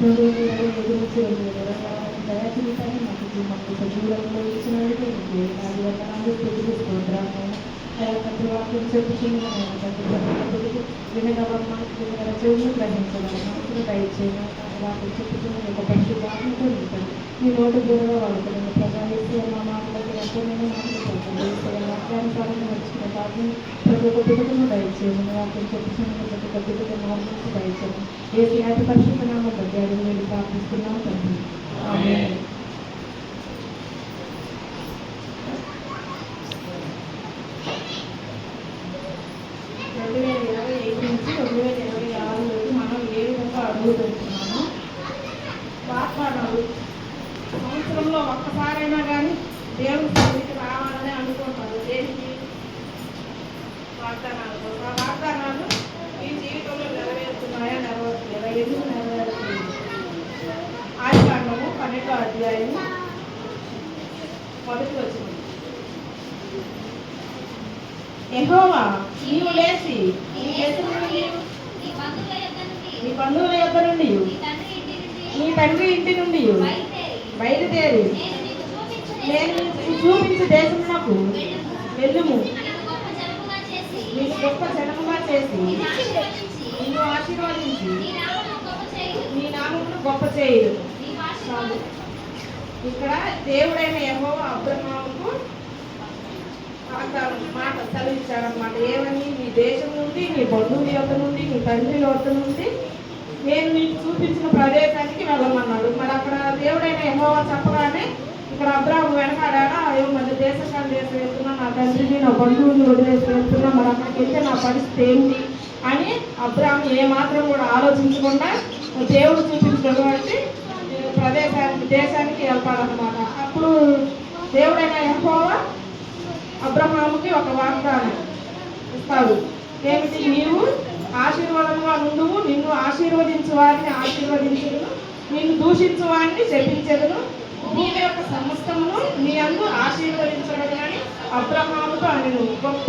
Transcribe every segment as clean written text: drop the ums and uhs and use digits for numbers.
2025 దయాచరితాన్ని మాకు సజీవులంలో ఇచ్చినందుకు నాది వందనాలు తెలియజేసుకుంటున్నాను. ప్రతి వాక్యం చెప్పుచున్న వినగల చెవులు గ్రహించగల మనసును దయచేయను. వాక్యం చెప్పుచున్న యొక్క పరిశుద్ధాత్మతో నింపండి. మీ నోటు దూరంగా వాడుతున్నాను. ప్రజావేసి మా మాటలకు ఎంతోనైనా మాట్లాడుతున్నాను. వాక్యానుసారంగా నడుచుకునే వాటిని ప్రతి ఒక్క బిడ్డను దయచేయను. వాక్యం చెప్పుచున్న ప్రతి ఒక్క బిడ్డకు మార్పు దయచేయను. ఏ అతి పరిశుద్ధ నామం బట్టి అడుగు వేడి ప్రార్థిస్తున్నాం తండ్రి. ఆమేన్. 2025 నుంచి 2026 వరకు మనం ఏ విధంగా అడుగు పెడుతున్నాము? వాగ్దానాలు సంవత్సరంలో ఒక్కసారైనా కానీ దేవుడి సన్నిధికి రావాలని అనుకుంటారు. దేనికి? వాగ్దానాలు కోసం. ఆ వాగ్దానాలు ఈ జీవితంలో నెరవేరుతున్నాయా? నెరవేర్చలేదా? ఎందుకు నెరవేరుతుంది? ఆదికాండము 12వ అధ్యాయము 1వ వచనం. యెహోవా నీవు లేచి నీ బంధువుల యొద్ద నుండి నీ తండ్రి ఇంటి నుండి బయలుదేరి నేను చూపించు దేశమునకు వెళ్ళుము. నీకు గొప్ప జనముగా చేసి నిన్ను ఆశీర్వదించి నీ నామమును గొప్ప చేయు. ఇక్కడ దేవుడైన యెహోవా అబ్రహాముకు మాట సెలవిచ్చాడనమాట. ఏమని? నీ దేశం నుండి, నీ బంధువుల యొద్ద నుండి, నీ తండ్రి యొద్ద నుండి నేను నీకు చూపించిన ప్రదేశానికి వెళ్ళమన్నాడు. మరి అక్కడ దేవుడైన యెహోవా చెప్పగానే ఇక్కడ అబ్రాహాము వెనకాడా, అయ్యో మరి దేశం వెళ్తున్నా, నా తండ్రిని నా బంధువుని వదిలేసి వెళ్తున్నా, మరి అక్కడికి వెళ్తే నా పరిస్థితి ఏంటి అని అబ్రాహాము ఏమాత్రం కూడా ఆలోచించకుండా దేవుడు చూపించినటువంటి దేశానికి వెళ్తాడనమాట. అప్పుడు దేవుడైన యెహోవా అబ్రహాముకి ఒక వాగ్దానం ఇస్తాడు. ఏమిటి? నీవు ఆశీర్వాదముగా నుండువు, నిన్ను ఆశీర్వదించు వారిని ఆశీర్వదించుదును, నిన్ను దూషించు వారిని శపించెదను, భూమి యొక్క సమస్తమును నీ అందు ఆశీర్వదించబడునని అబ్రహాముతో అనెను. గొప్ప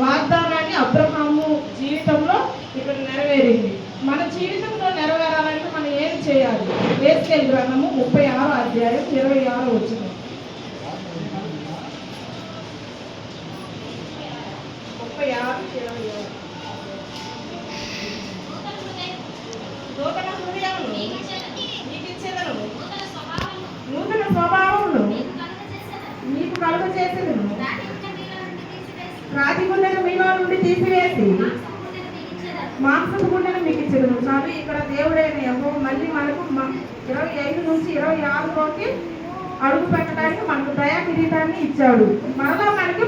వాగ్దానాన్ని అబ్రహాము జీవితంలో ఇక్కడ నెరవేరింది. మన జీవితంలో నెరవేరాలంటే మనం ఏం చేయాలి? ఎహెజ్కేలు గ్రంథము 36వ అధ్యాయం 26వ వచనం. 36:27. నూతన హృదయమును నీకిచ్చెదను, నూతన స్వభావమును నీకు కలుగజేసెదను, రాతి గుండెను మీలో నుండి తీసివేసి మాంసపు గుండెను మీకు ఇచ్చెదను. చాలు. ఇక్కడ దేవుడైన యెహోవా మళ్ళీ మనకు 25 నుంచి 26లోకి అడుగు పెట్టడానికి మనకు దయా కిరీటాన్ని ఇచ్చాడు. మరలా మనకి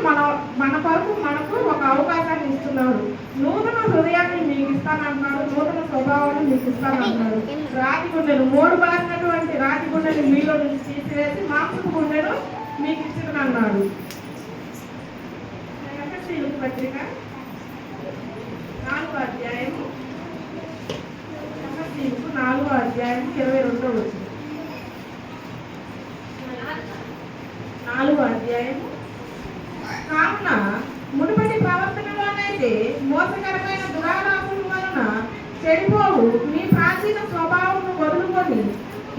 మన కొరకు మనకు ఒక అవకాశాన్ని ఇస్తున్నాడు. నూతన హృదయాన్ని మీకు ఇస్తానంటున్నాడు, నూతన స్వభావాన్ని మీకు ఇస్తానంటున్నాడు. రాతి గుండెను, 3 బారినటువంటి రాతి గుండెను మీలో నుంచి తీసివేసి మాంసపు గుండెను మీకు ఇచ్చుకున్నాడు. పత్రిక 4వ అధ్యాయము 4వ అధ్యాయము 22వ వచనం. 4వ అధ్యాయము. కావున మునుపటి ప్రవర్తనలోనైతే మోసకరమైన దురాలాపముల వలన చెడిపోవు మీ ప్రాచీన స్వభావమును వదులుకొని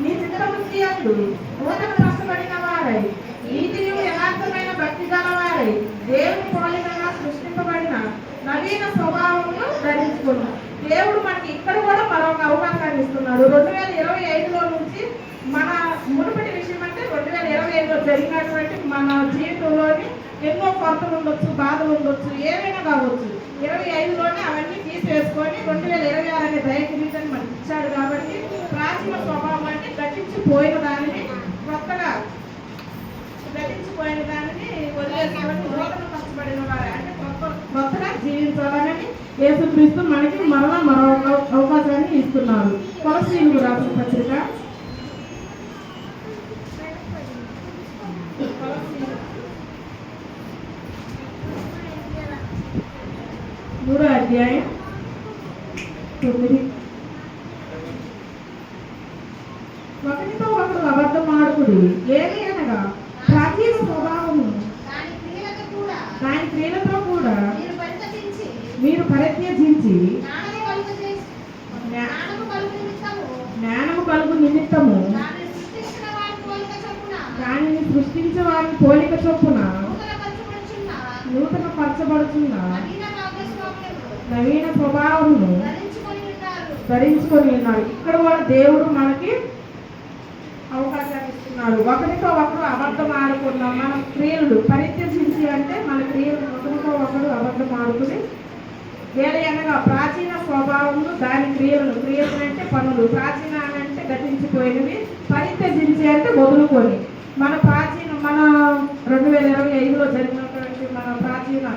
మీ చిత్తబుద్ధి యందు నూతన పరచబడిన వారై నీతియు యథార్థమైన భక్తి గలవారై దేవుని పోలికగా సృష్టింపబడిన నవీన స్వభావమును ధరించుకును. దేవుడు మనకి ఇక్కడ కూడా మరొక అవకాశాన్ని ఇస్తున్నాడు. 2025లో నుంచి మన మునుపటి విషయం అంటే 2025లో జరిగినటువంటి మన జీవితంలోని ఎన్నో కొరతలు ఉండొచ్చు, బాధలు ఉండొచ్చు, ఏమైనా కావచ్చు. 25లోనే అవన్నీ తీసివేసుకొని 2026 అనే దయకిరీటాన్ని మనకి ఇచ్చాడు. కాబట్టి ప్రాచీన స్వభావం అంటే గతించిపోయిన దానిని వదిలేసుకొని నూతన పరచబడిన వారు అంటే కొత్తగా జీవించాలని యేసుక్రీస్తు మనకి మరో అవకాశాన్ని ఇస్తున్నారు. కొలస్సీయులకు రాసిన పత్రిక 3వ అధ్యాయం 9. ఒకరితో ఒకరు అబద్ధమాడుకుడి, ఏమి అనగా ప్రాచీన స్వభావము దాని క్రియలతో కూడా మీరు పరిత్యజించి జ్ఞానము నిమిత్తము దానిని సృష్టించిన వారి పోలిక చొప్పున నూతన పరచబడుతున్న నవీన స్వభావమును ధరించుకొని ఉన్నారు. ఇక్కడ కూడా దేవుడు మనకి అవకాశాన్ని ఇస్తున్నాడు. ఒకరితో ఒకరు అబద్ధం ఆడుకున్నాం. మన క్రియలు పరిత్యజించి అంటే మన క్రియలు ఒకరితో ఒకరు అబద్ధం ఆడుకుని అనగా ప్రాచీన స్వభావము దాని క్రియలు అంటే పనులు, ప్రాచీన అంటే గతించిపోయినవి, పరిత్యజించి అంటే వదులుకొని మన 2025లో జరిగినటువంటి మన ప్రాచీన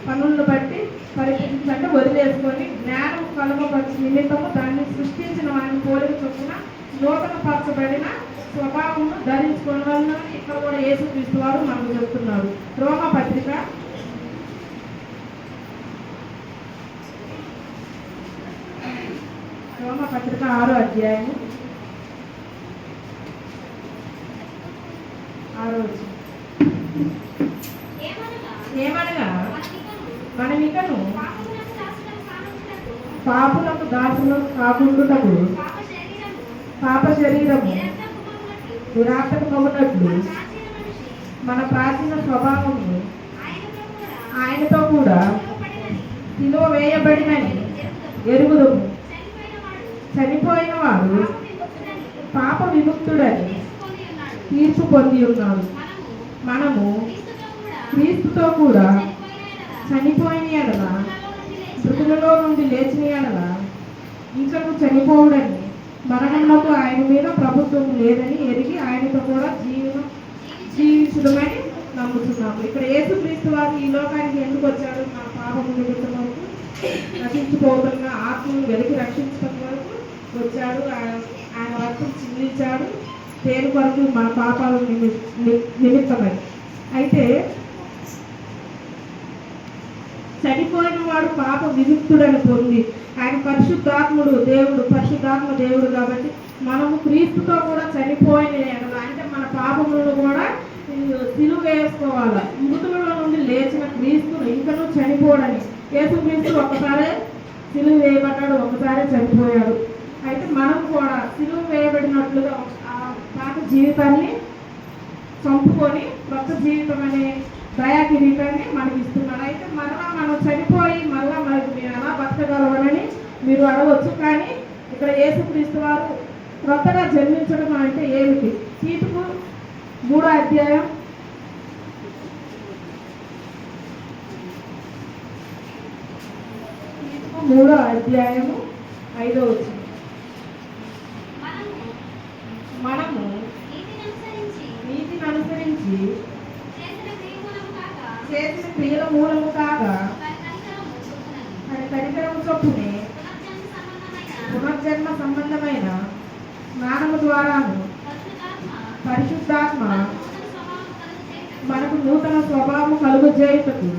పనులను బట్టి పరిత్యజించి అంటే వదిలేసుకొని జ్ఞానం కలుగపరిచి నిమిత్తము దాన్ని సృష్టించిన వారిని పోలిక చొప్పున నూతన పరచబడిన స్వభావము ధరించుకున్న వలన ఇక్కడ కూడా యేసుక్రీస్తు వారు మనకు చెప్తున్నారు. రోమపత్రిక 6వ అధ్యాయము 6వ వచనం. ఏమనగా మనమికను పాపులకు దాసులకు కాకుండుటకు పాప శరీరము దురాత్మకు మగునట్లు మన ప్రాచీన స్వభావము ఆయనతో కూడా సిలువ వేయబడినని ఎరుగుదము. చనిపోయిన వాడు పాప విముక్తుడని తీర్పు పొంది ఉన్నాడు. మనము క్రీస్తుతో కూడా చనిపోయిన ఎడల మృతులలో నుండి లేచిన ఎడల ఇంకను చనిపోవుడని మరణములకు ఆయన మీద ప్రభుత్వం లేదని ఎరిగి ఆయనతో కూడా జీవించడమని నమ్ముతున్నాము. ఇక్కడ యేసుక్రీస్తు వారు ఈ లోకానికి ఎందుకు వచ్చాడు? మన పాపము నిమిత్తం వరకు రక్షించుకోవడం ఆత్మను వెలికి రక్షించడం వరకు వచ్చాడు. ఆయన రక్తం చిందించాడు దేని కొరకు? మన పాపాల నిమిత్తమై. అయితే చనిపోయిన వాడు పాప విముక్తుడని పొంది ఆయన పరిశుద్ధాత్ముడు దేవుడు, పరిశుద్ధాత్మ దేవుడు కాబట్టి మనము క్రీస్తుతో కూడా చనిపోయిన అంటే మన పాపములను కూడా సిలువ వేసుకోవాలి. మృతులలో నుండి లేచిన క్రీస్తును ఇంకనూ చనిపోడని. యేసుక్రీస్తు ఒకసారి సిలువ వేయబడ్డాడు, ఒకసారి చనిపోయాడు. అయితే మనం కూడా సిలువ వేయబడినట్లుగా ఆ పాత జీవితాన్ని చంపుకొని కొత్త జీవితం అనే దయా కిరీటాన్ని మనకి ఇస్తున్నాడు. అయితే మరలా మనం చనిపోయి మరలా మనకు మేము ఎలా బతకగలవని మీరు అడగవచ్చు. కానీ ఇక్కడ యేసుక్రీస్తు వారు కొత్తగా జన్మించడం అంటే ఏమిటి? తీతుకు 3వ అధ్యాయం 5వ వచనం. మనము నీతిని అనుసరించి చేసిన క్రియల మూలము కాగా అని కనికరము చొప్పునే పునర్జన్మ సంబంధమైన స్నానము ద్వారాను పరిశుద్ధాత్మ మనకు నూతన స్వభావం కలుగజేయుటకు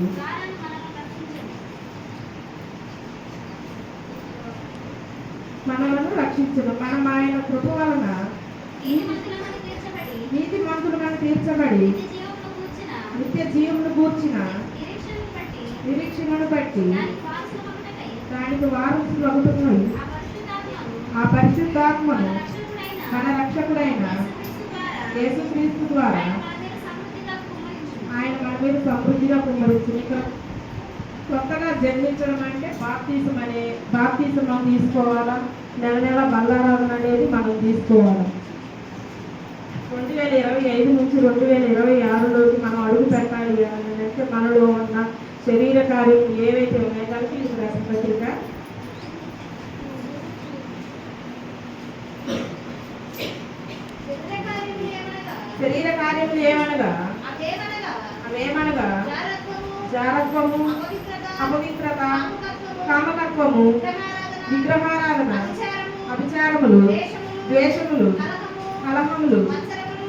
మనలను రక్షించను. మనం ఆయన కృప వలన నీతిమంతులుగా తీర్చబడి నిత్య జీవమును కూర్చిన నిరీక్షణను బట్టి దానికి వారసులు అవుతున్నాయి. ఆ పరిశుద్ధాత్మను మన రక్షకుడైన యేసుక్రీస్తు ద్వారా ఆయన మన మీద సమృద్ధిగా కుమ్మరించింది. ఇక్కడ కొత్తగా జన్మించడం అంటే బాప్తీసం తీసుకోవాలా, నెల నెల బల్లారాధన అనేది మనం తీసుకోవాలి. 2025 నుంచి 2026లోకి మనం అడుగు పెట్టాలి అంటే మనలో ఉన్న శరీర కార్యం ఏవైతే ఉన్నాయో కలిపి పత్రిక శరీర కార్యములు ఏమనగా అవేమనగా జారత్వము, అపవిత్రత, కామకత్వము, విగ్రహారాధన, అభిచారములు, ద్వేషములు, కలహములు,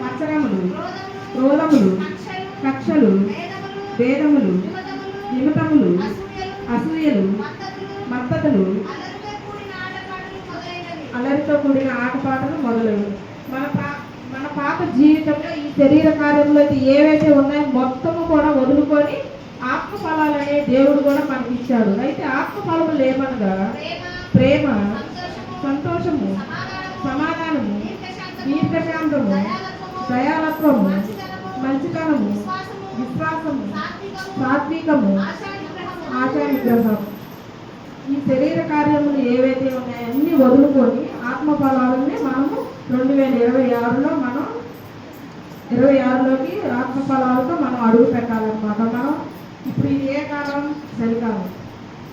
మత్సరములు, క్రోధములు, కక్షలు, భేదములు, నిమిత్తములు, అసూయలు, మత్తతులు, అల్లరితో కూడిన ఆటపాటలు మొదలైనవి. మన పాత జీవితంలో ఈ శరీర కార్యంలో ఏవైతే ఉన్నాయో మొత్తము కూడా వదులుకొని ఆత్మ ఫలాలనే దేవుడు కూడా మనకి ఇచ్చాడు. అయితే ఆత్మ ఫలములు ఏమనగా ప్రేమ, సంతోషము, సమాధానము, దీర్ఘశాంతము, దయాలత్వము, మంచితనము, విశ్వాసము, సాత్వికము, ఆశానిగ్రహం. ఈ శరీర కార్యములు ఏవైతే ఉన్నాయో అన్నీ వదులుకొని ఆత్మ ఫలాలని మనము 2026లో మనం 26లోకి ఆత్మ ఫలాలతో మనం అడుగు పెట్టాలన్నమాట. మనం ఇప్పుడు ఇది ఏ కాలం? చలికాలం.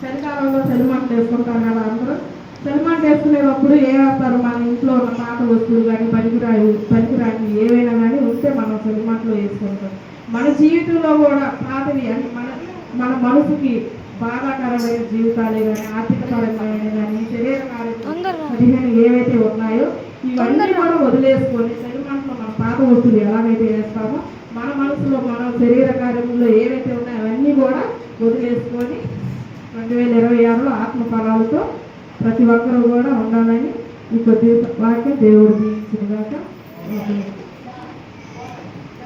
చలికాలంలో చలిమంటలు వేసుకుంటారు కదా అందరూ. చలిమంట వేసుకునేటప్పుడు ఏమేస్తారు? మన ఇంట్లో ఉన్న పాత వస్తువులు కానీ పనికిరాని ఏవైనా కానీ ఉంటే మనం చలిమంటలో వేసుకుంటాం. మన జీవితంలో కూడా పాతవి అంటే మన మనసుకి బాధాకరమైన జీవితాలే కానీ, ఆర్థికపరమైన కానీ, శరీర కార్యాలు ఏవైతే ఉన్నాయో ఇవన్నీ కూడా వదిలేసుకొని చలిమంటలో మన పాత వస్తువులు ఎలాగైతే వేస్తామో మన మనసులో మన శరీర కార్యముల్లో ఏవైతే ఉన్నాయో అవన్నీ కూడా వదిలేసుకొని 2026లో ఆత్మ ఫలాలతో ప్రతి ఒక్కరూ కూడా ఉండాలని ఈ కొద్ది వాక్యం దేవుడు దీవించిన దాకా.